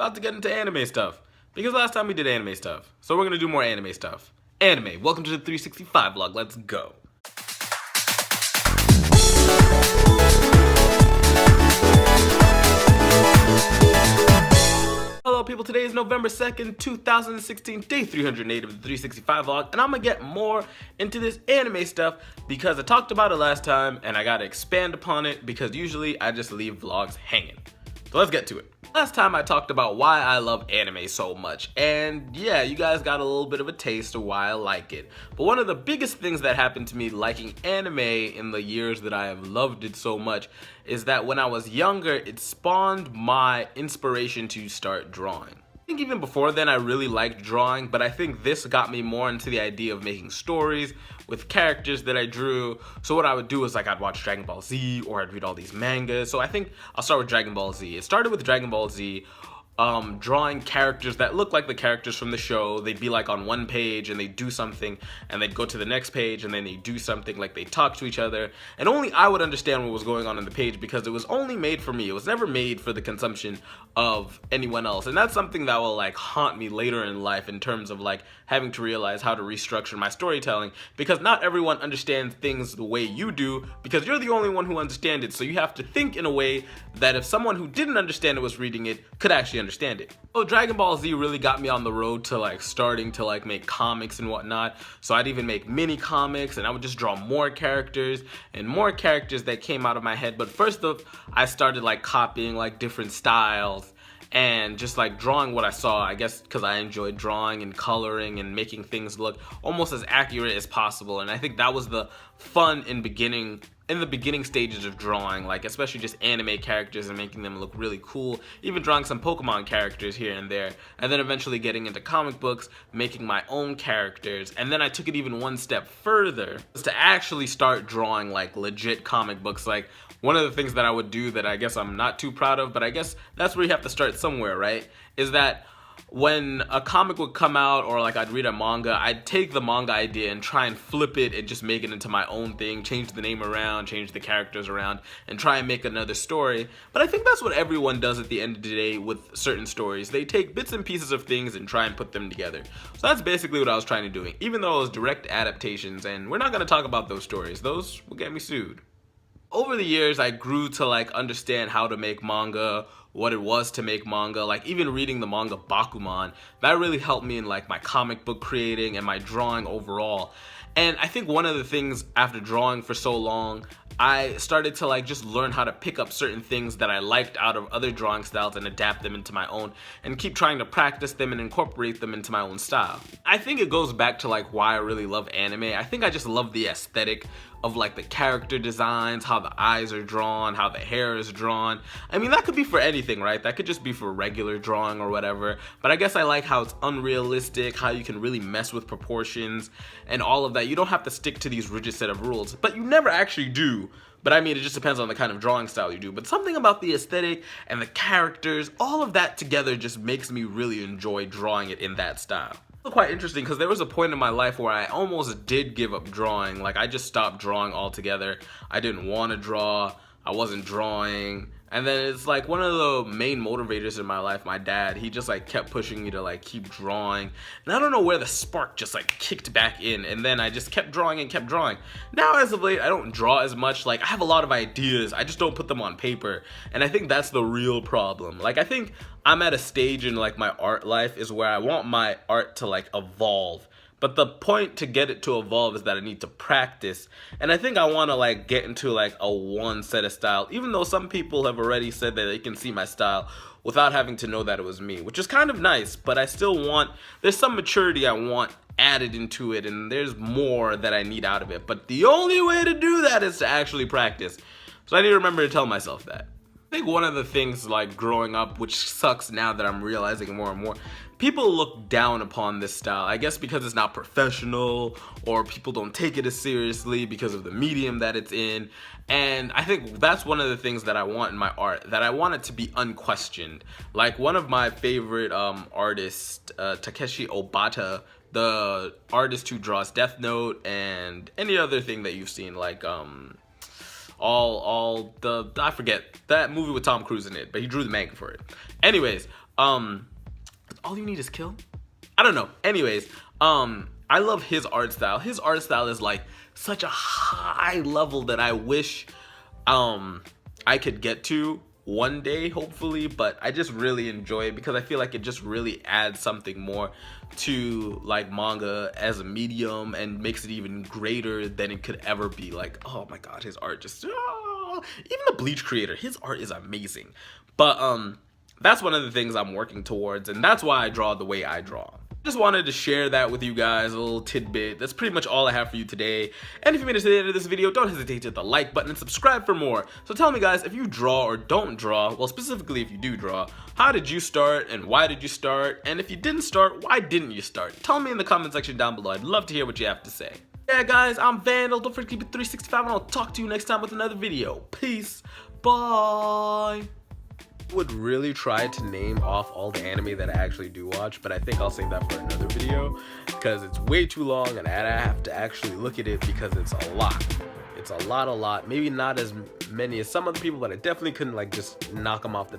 About to get into anime stuff. Because last time we did anime stuff. So we're gonna do more anime stuff. Anime, welcome to the 365 vlog, let's go. Hello people, today is November 2nd, 2016, day 308 of the 365 vlog, and I'm gonna get more into this anime stuff because I talked about it last time and I gotta expand upon it because usually I just leave vlogs hanging. So let's get to it. Last time I talked about why I love anime so much, and yeah, you guys got a little bit of a taste of why I like it. But one of the biggest things that happened to me liking anime in the years that I have loved it so much is that when I was younger, it spawned my inspiration to start drawing. I think even before then I really liked drawing, but I think this got me more into the idea of making stories with characters that I drew. So what I would do is like I'd watch Dragon Ball Z or I'd read all these mangas. So I think I'll start with Dragon Ball Z. It started with Dragon Ball Z, drawing characters that look like the characters from the show. They'd be like on one page and they'd do something, and they'd go to the next page and then they'd do something, like they talk to each other, and only I would understand what was going on the page because it was only made for me. It was never made for the consumption of anyone else, and that's something that will like haunt me later in life in terms of like having to realize how to restructure my storytelling, because not everyone understands things the way you do because you're the only one who understands it. So you have to think in a way that if someone who didn't understand it was reading it could actually understand it. So Dragon Ball Z really got me on the road to like starting to like make comics and whatnot. So I'd even make mini comics and I would just draw more characters and more characters that came out of my head. But first off, I started like copying like different styles and just like drawing what I saw, I guess because I enjoyed drawing and coloring and making things look almost as accurate as possible. And I think that was the fun in the beginning stages of drawing, like especially just anime characters and making them look really cool, even drawing some Pokemon characters here and there, and then eventually getting into comic books, making my own characters. And then I took it even one step further to actually start drawing like legit comic books. Like one of the things that I would do that I guess I'm not too proud of, but I guess that's where you have to start somewhere, right? Is that when a comic would come out or like I'd read a manga, I'd take the manga idea and try and flip it and just make it into my own thing, change the name around, change the characters around, and try and make another story. But I think that's what everyone does at the end of the day with certain stories. They take bits and pieces of things and try and put them together. So that's basically what I was trying to do, even though it was direct adaptations, and we're not going to talk about those stories. Those will get me sued. Over the years, I grew to like understand how to make manga, what it was to make manga, like even reading the manga Bakuman, that really helped me in like my comic book creating and my drawing overall. And I think one of the things after drawing for so long, I started to like just learn how to pick up certain things that I liked out of other drawing styles and adapt them into my own and keep trying to practice them and incorporate them into my own style. I think it goes back to like why I really love anime. I think I just love the aesthetic of like the character designs, how the eyes are drawn, how the hair is drawn. I mean, that could be for anything, right? That could just be for regular drawing or whatever. But I guess I like how it's unrealistic, how you can really mess with proportions and all of that. You don't have to stick to these rigid set of rules, but you never actually do. But I mean, it just depends on the kind of drawing style you do. But something about the aesthetic and the characters, all of that together just makes me really enjoy drawing it in that style. Quite interesting because there was a point in my life where I almost did give up drawing. Like I just stopped drawing altogether. I didn't want to draw. I wasn't drawing. And then it's like one of the main motivators in my life, my dad, he just like kept pushing me to like keep drawing. And I don't know where the spark just like kicked back in, and then I just kept drawing and kept drawing. Now as of late, I don't draw as much. Like I have a lot of ideas, I just don't put them on paper. And I think that's the real problem. Like I think I'm at a stage in like my art life is where I want my art to like evolve. But the point to get it to evolve is that I need to practice. And I think I want to like get into like a one set of style, even though some people have already said that they can see my style without having to know that it was me, which is kind of nice. But I still want, there's some maturity I want added into it, and there's more that I need out of it. But the only way to do that is to actually practice. So I need to remember to tell myself that. I think one of the things like growing up, which sucks now that I'm realizing more and more, people look down upon this style. I guess because it's not professional, or people don't take it as seriously because of the medium that it's in. And I think that's one of the things that I want in my art, that I want it to be unquestioned. Like one of my favorite artists, Takeshi Obata, the artist who draws Death Note and any other thing that you've seen, like I forget that movie with Tom Cruise in it, but he drew the manga for it. Anyways, All you need is kill. I don't know. Anyways, I love his art style. His art style is like such a high level that I wish I could get to one day, hopefully, but I just really enjoy it because I feel like it just really adds something more to like manga as a medium and makes it even greater than it could ever be. Like, oh my god, his art just even the Bleach creator, his art is amazing. But that's one of the things I'm working towards, and that's why I draw the way I draw. Just wanted to share that with you guys, a little tidbit. That's pretty much all I have for you today. And if you made it to the end of this video, don't hesitate to hit the like button and subscribe for more. So tell me guys, if you draw or don't draw, well specifically if you do draw, how did you start and why did you start? And if you didn't start, why didn't you start? Tell me in the comment section down below. I'd love to hear what you have to say. Yeah guys, I'm Vandal. Don't forget to keep it 365 and I'll talk to you next time with another video. Peace. Bye. Would really try to name off all the anime that I actually do watch, but I think I'll save that for another video because it's way too long and I have to actually look at it because it's a lot. It's a lot. Maybe not as many as some other people, but I definitely couldn't like just knock them off the top.